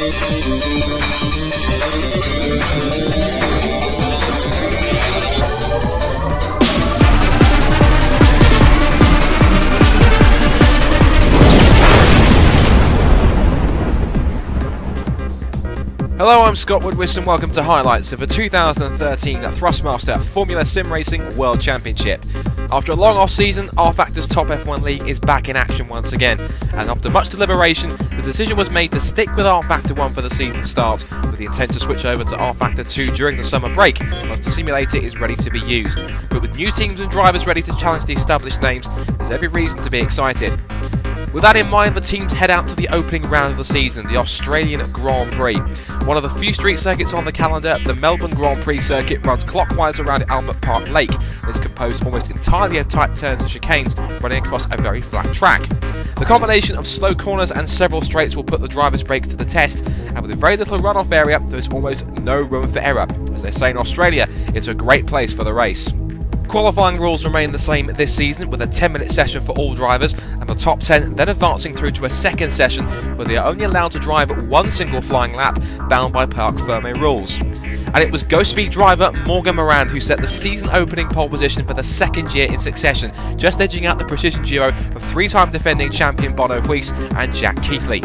Hello, I'm Scott Woodwiss and welcome to highlights of the 2013 Thrustmaster Formula Sim Racing World Championship. After a long off-season, rFactor's top F1 league is back in action once again, and after much deliberation, the decision was made to stick with rFactor 1 for the season start, with the intent to switch over to rFactor 2 during the summer break, once the simulator is ready to be used. But with new teams and drivers ready to challenge the established names, there's every reason to be excited. With that in mind, the teams head out to the opening round of the season, the Australian Grand Prix. One of the few street circuits on the calendar, the Melbourne Grand Prix circuit runs clockwise around Albert Park Lake and is composed almost entirely of tight turns and chicanes running across a very flat track. The combination of slow corners and several straights will put the driver's brakes to the test, and with a very little runoff area, there is almost no room for error. As they say in Australia, it's a great place for the race. Qualifying rules remain the same this season, with a 10-minute session for all drivers, and the top 10 then advancing through to a second session where they are only allowed to drive one single flying lap, bound by Parc Fermé rules. And it was Go Speed driver Morgan Morand who set the season opening pole position for the second year in succession, just edging out the precision duo of three-time defending champion Bono Huis and Jack Keithley.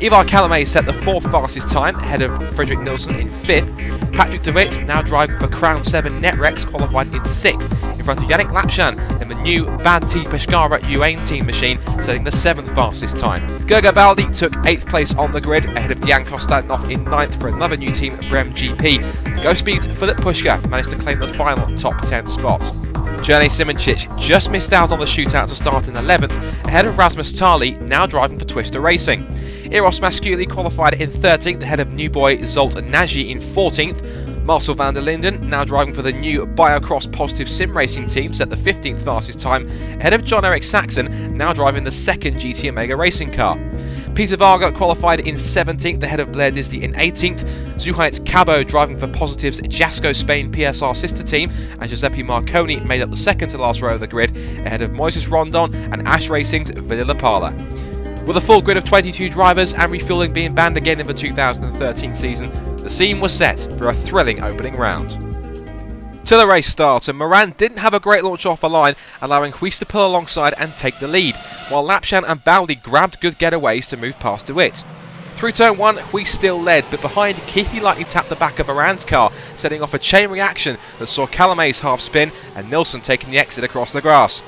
Eduard Calamé set the fourth fastest time, ahead of Fredrik Nilsson in 5th. Patrick de Wit, now driving for Crown 7 Netrex, qualified in 6th, in front of Yannick Lapchan in the new Bad T Pescara Uain team machine, setting the 7th fastest time. Gerga Baldi took 8th place on the grid, ahead of Dian Kostadinov in 9th for another new team, Brem GP. Go Speed's Filip Puška managed to claim the final top 10 spots. Jurnej Simoncic just missed out on the shootout to start in 11th, ahead of Rasmus Tali, now driving for Twister Racing. Eros Masculi qualified in 13th, ahead of new boy Zolt Nagy in 14th. Marcel van der Linden, now driving for the new Biocross Positive Sim Racing team, set the 15th fastest time, ahead of John-Eric Saxon, now driving the second GT Omega racing car. Peter Varga qualified in 17th, ahead of Blair Disley in 18th. Zuhaitz Cabo driving for Positive's Jasco Spain PSR sister team, and Giuseppe Marconi made up the second to last row of the grid, ahead of Moises Rondon and Ash Racing's Villa La Pala. With a full grid of 22 drivers and refuelling being banned again in the 2013 season, the scene was set for a thrilling opening round. To the race start, and Morand didn't have a great launch off the line, allowing Huis to pull alongside and take the lead, while Lapchan and Baldi grabbed good getaways to move past de Wit. Through turn 1, Huis still led, but behind Keithley lightly tapped the back of Morand's car, setting off a chain reaction that saw Calamé's half spin and Nilsson taking the exit across the grass.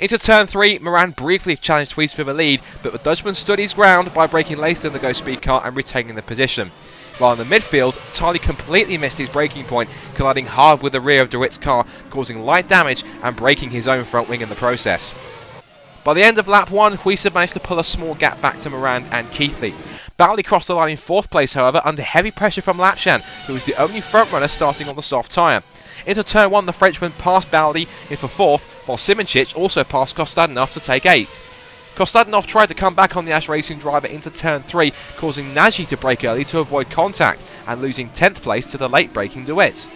Into turn 3, Morand briefly challenged Huis for the lead, but the Dutchman stood his ground by braking later than the Go Speed car and retaining the position. While in the midfield, Tali completely missed his braking point, colliding hard with the rear of de Wit's car, causing light damage and breaking his own front wing in the process. By the end of lap 1, Huis had managed to pull a small gap back to Morand and Keithley. Baldi crossed the line in 4th place, however, under heavy pressure from Lapchan, who was the only frontrunner starting on the soft tyre. Into turn 1, the Frenchman passed Baldi in for 4th, while Simoncic also passed Kostadinov to take 8th. Kostadinov tried to come back on the Ash Racing driver into turn 3, causing Nagy to brake early to avoid contact and losing 10th place to the late braking de Wit.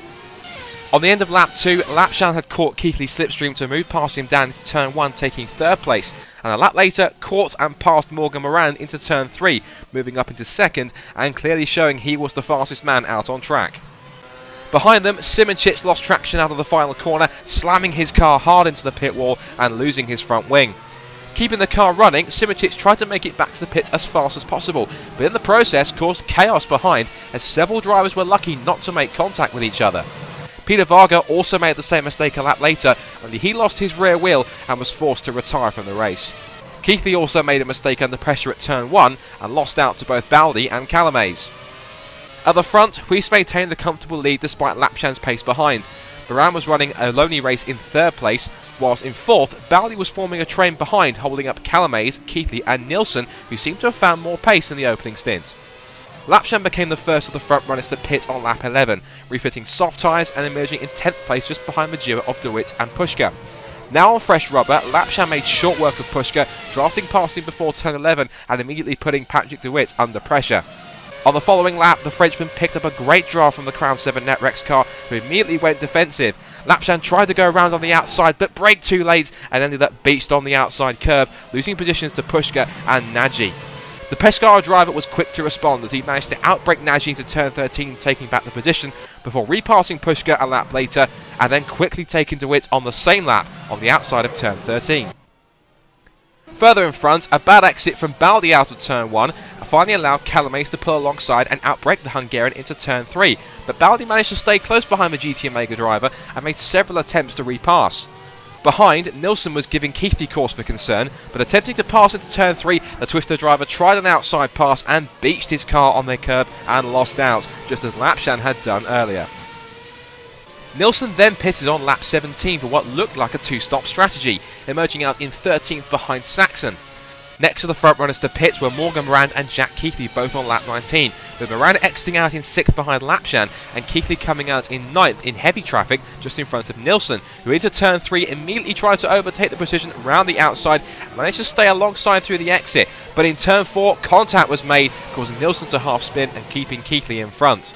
On the end of lap 2, Lapchan had caught Keithley's slipstream to move past him down into turn 1, taking 3rd place, and a lap later caught and passed Morgan Morand into turn 3, moving up into 2nd and clearly showing he was the fastest man out on track. Behind them, Simoncic lost traction out of the final corner, slamming his car hard into the pit wall and losing his front wing. Keeping the car running, Simoncic tried to make it back to the pit as fast as possible, but in the process caused chaos behind as several drivers were lucky not to make contact with each other. Peter Varga also made the same mistake a lap later, only he lost his rear wheel and was forced to retire from the race. Keithley also made a mistake under pressure at turn 1 and lost out to both Baldi and Calamé's. At the front, Huis maintained a comfortable lead despite Lapchan's pace behind. Morand was running a lonely race in 3rd place, whilst in 4th, Baldi was forming a train behind, holding up Calamé's, Keithley and Nilsson, who seemed to have found more pace in the opening stint. Lapchan became the first of the front runners to pit on lap 11, refitting soft tyres and emerging in 10th place just behind the duo of de Wit and Puška. Now on fresh rubber, Lapchan made short work of Puška, drafting past him before turn 11 and immediately putting Patrick de Wit under pressure. On the following lap, the Frenchman picked up a great draft from the Crown 7 Netrex car, who immediately went defensive. Lapchan tried to go around on the outside, but braked too late and ended up beached on the outside curb, losing positions to Puška and Nagy. The Pescara driver was quick to respond as he managed to outbrake Nagy into turn 13, taking back the position before repassing Puška a lap later and then quickly taking de Wit on the same lap on the outside of turn 13. Further in front, a bad exit from Baldi out of turn 1 finally allowed Calames to pull alongside and outbrake the Hungarian into turn 3, but Baldi managed to stay close behind the GT Omega driver and made several attempts to repass. Behind, Nilsson was giving Keithley cause for concern, but attempting to pass into turn 3, the Twister driver tried an outside pass and beached his car on their curb and lost out, just as Lapshan had done earlier. Nilsson then pitted on lap 17 for what looked like a two-stop strategy, emerging out in 13th behind Saxon. Next to the front runners to pit were Morgan Morand and Jack Keithley, both on lap 19, with Morand exiting out in 6th behind Lapshan and Keithley coming out in 9th in heavy traffic just in front of Nilsson, who into turn 3 immediately tried to overtake the position round the outside and managed to stay alongside through the exit, but in turn 4 contact was made, causing Nilsson to half spin and keeping Keithley in front.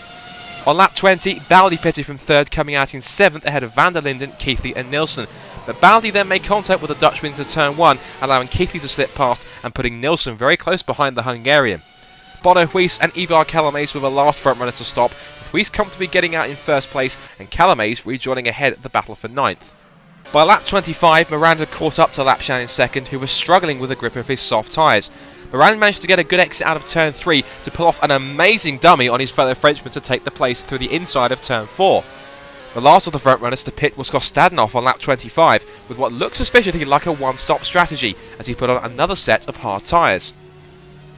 On lap 20, Baldi pitted from 3rd, coming out in 7th ahead of Van der Linden, Keithley and Nilsson. But Baldi then made contact with the Dutchman into turn 1, allowing Keithley to slip past and putting Nilsson very close behind the Hungarian. Bono Huis and Eduard Calames were the last front runner to stop, with Huis comfortably getting out in 1st place and Calames rejoining ahead at the battle for 9th. By lap 25, Morand had caught up to Lapshan in 2nd, who was struggling with the grip of his soft tyres. Morand managed to get a good exit out of turn 3 to pull off an amazing dummy on his fellow Frenchman to take the place through the inside of turn 4. The last of the front runners to pit was Kostadinov on lap 25, with what looked suspiciously like a one-stop strategy as he put on another set of hard tyres.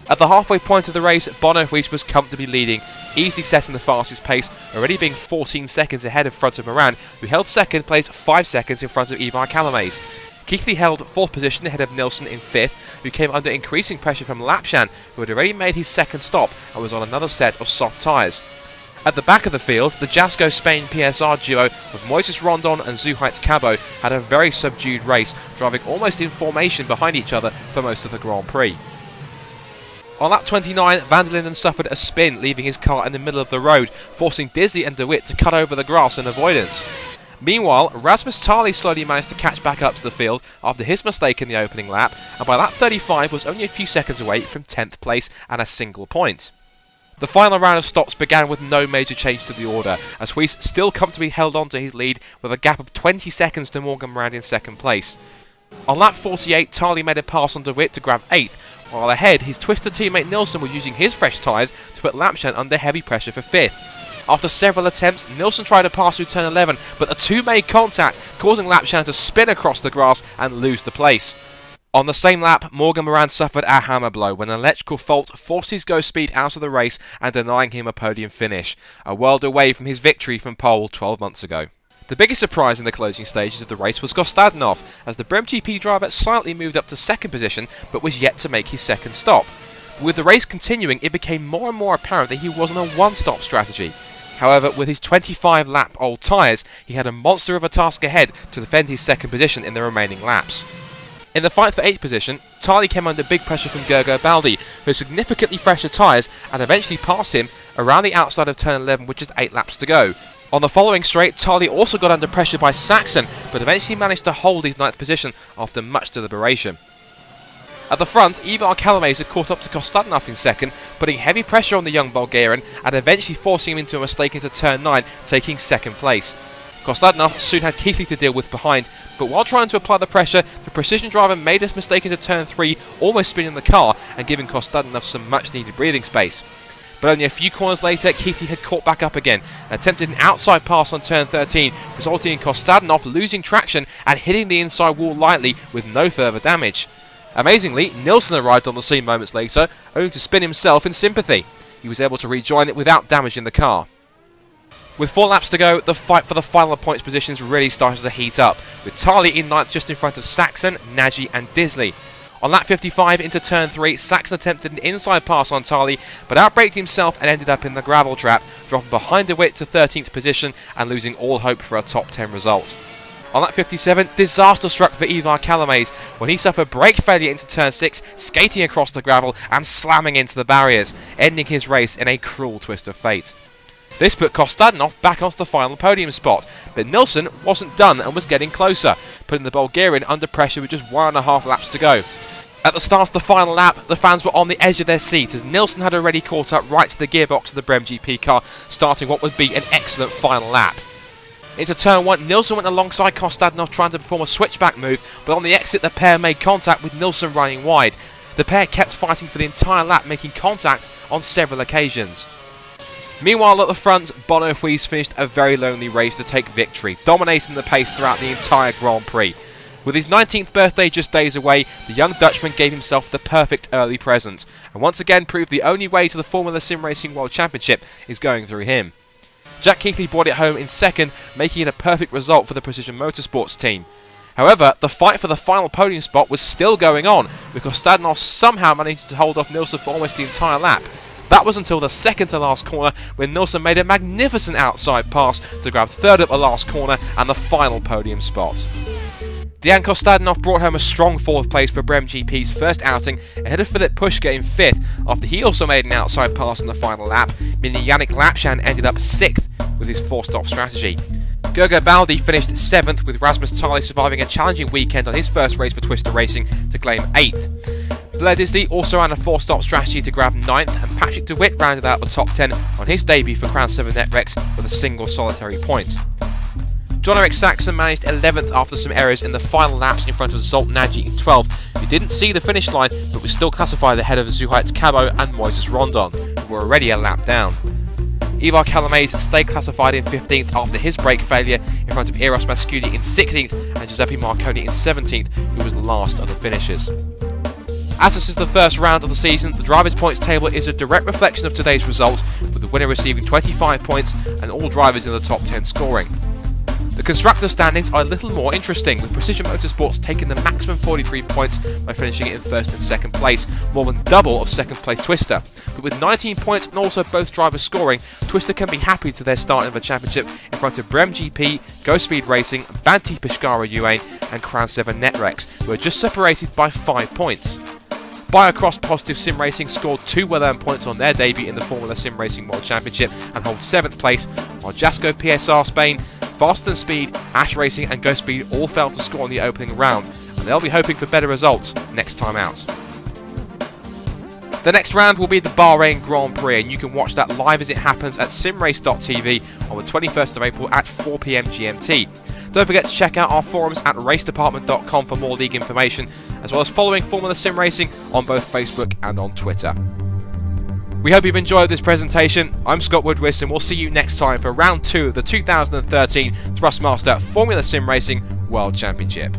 At the halfway point of the race, Bono Huis was comfortably leading, easily setting the fastest pace, already being 14 seconds ahead of front of Morand, who held 2nd place 5 seconds in front of Ivar Calames. Keithley held 4th position ahead of Nilsson in 5th, who came under increasing pressure from Lapshan, who had already made his 2nd stop and was on another set of soft tyres. At the back of the field, the Jasco Spain PSR duo with Moises Rondon and Zuhaitz Cabo had a very subdued race, driving almost in formation behind each other for most of the Grand Prix. On lap 29, Van der Linden suffered a spin, leaving his car in the middle of the road, forcing Disley and de Wit to cut over the grass in avoidance. Meanwhile, Rasmus Tali slowly managed to catch back up to the field after his mistake in the opening lap, and by lap 35 was only a few seconds away from 10th place and a single point. The final round of stops began with no major change to the order, as Huis still comfortably held on to his lead with a gap of 20 seconds to Morgan Morand in 2nd place. On lap 48, Tali made a pass on de Wit to grab 8th, while ahead his Twister teammate Nilsson was using his fresh tyres to put Lapshan under heavy pressure for 5th. After several attempts, Nilsson tried to pass through turn 11, but the two made contact, causing Lapshan to spin across the grass and lose the place. On the same lap, Morgan Morand suffered a hammer blow when an electrical fault forced his go speed out of the race and denying him a podium finish, a world away from his victory from pole 12 months ago. The biggest surprise in the closing stages of the race was Kostadinov, as the Brem GP driver slightly moved up to 2nd position but was yet to make his 2nd stop. But with the race continuing, it became more and more apparent that he wasn't a one-stop strategy. However, with his 25-lap-old tyres, he had a monster of a task ahead to defend his 2nd position in the remaining laps. In the fight for 8th position, Tali came under big pressure from Gergo Baldi, who had significantly fresher tyres and eventually passed him around the outside of turn 11 with just 8 laps to go. On the following straight, Tali also got under pressure by Saxon, but eventually managed to hold his 9th position after much deliberation. At the front, Ivar Calames had caught up to Kostadinov in 2nd, putting heavy pressure on the young Bulgarian and eventually forcing him into a mistake into turn 9, taking 2nd place. Kostadinov soon had Keithley to deal with behind, but while trying to apply the pressure, the precision driver made his mistake into turn 3, almost spinning the car and giving Kostadinov some much needed breathing space. But only a few corners later, Keithley had caught back up again and attempted an outside pass on turn 13, resulting in Kostadinov losing traction and hitting the inside wall lightly with no further damage. Amazingly, Nilsson arrived on the scene moments later, only to spin himself in sympathy. He was able to rejoin it without damaging the car. With 4 laps to go, the fight for the final points positions really started to heat up, with Tali in 9th just in front of Saxon, Nagy and Disley. On lap 55 into turn 3, Saxon attempted an inside pass on Tali, but outbraked himself and ended up in the gravel trap, dropping behind de Wit to 13th position and losing all hope for a top 10 result. On lap 57, disaster struck for Ivar Calames when he suffered brake failure into turn 6, skating across the gravel and slamming into the barriers, ending his race in a cruel twist of fate. This put Kostadinov back onto the final podium spot, but Nilsson wasn't done and was getting closer, putting the Bulgarian under pressure with just 1.5 laps to go. At the start of the final lap, the fans were on the edge of their seat as Nilsson had already caught up right to the gearbox of the Brem GP car, starting what would be an excellent final lap. Into turn 1, Nilsson went alongside Kostadinov trying to perform a switchback move, but on the exit the pair made contact with Nilsson running wide. The pair kept fighting for the entire lap, making contact on several occasions. Meanwhile at the front, Woodwiss finished a very lonely race to take victory, dominating the pace throughout the entire Grand Prix. With his 19th birthday just days away, the young Dutchman gave himself the perfect early present, and once again proved the only way to the Formula Sim Racing World Championship is going through him. Jack Keighley brought it home in second, making it a perfect result for the Precision Motorsports team. However, the fight for the final podium spot was still going on, because Kostadinov somehow managed to hold off Nilsson for almost the entire lap. That was until the second to last corner, when Nilsson made a magnificent outside pass to grab third at the last corner and the final podium spot. Dejan Kostadinov brought home a strong 4th place for Brem GP's first outing, ahead of Philip Pushka in 5th, after he also made an outside pass in the final lap, meaning Yannick Lapshan ended up 6th with his 4-stop strategy. Gergo Baldi finished 7th, with Rasmus Tali surviving a challenging weekend on his first race for Twister Racing to claim 8th. Bledisli also ran a 4-stop strategy to grab 9th, and Patrick de Wit rounded out the top 10 on his debut for Crown 7 NetRex with a single solitary point. John-Eric Saxon managed 11th after some errors in the final laps in front of Zolt Nagy in 12th, who didn't see the finish line but was still classified ahead of Zuhait Cabo and Moises Rondon, who were already a lap down. Ivar Calamaze stayed classified in 15th after his brake failure in front of Eros Mascudi in 16th and Giuseppe Marconi in 17th, who was last of the finishers. As this is the first round of the season, the drivers' points table is a direct reflection of today's results, with the winner receiving 25 points and all drivers in the top 10 scoring. The constructor standings are a little more interesting, with Precision Motorsports taking the maximum 43 points by finishing it in 1st and 2nd place, more than double of 2nd place Twister. But with 19 points and also both drivers scoring, Twister can be happy to their start in the championship in front of Brem GP, Go Speed Racing, Banti Pescara UAE and Crown 7 NetRex, who are just separated by 5 points. Biocross Positive Sim Racing scored 2 well-earned points on their debut in the Formula Sim Racing World Championship and hold 7th place, while Jasco PSR Spain, Fast and Speed, Ash Racing and Go Speed all failed to score in the opening round, and they'll be hoping for better results next time out. The next round will be the Bahrain Grand Prix, and you can watch that live as it happens at simrace.tv on the 21st of April at 4 PM GMT. Don't forget to check out our forums at racedepartment.com for more league information, as well as following Formula Sim Racing on both Facebook and on Twitter. We hope you've enjoyed this presentation. I'm Scott Woodwiss, and we'll see you next time for round 2 of the 2013 Thrustmaster Formula Sim Racing World Championship.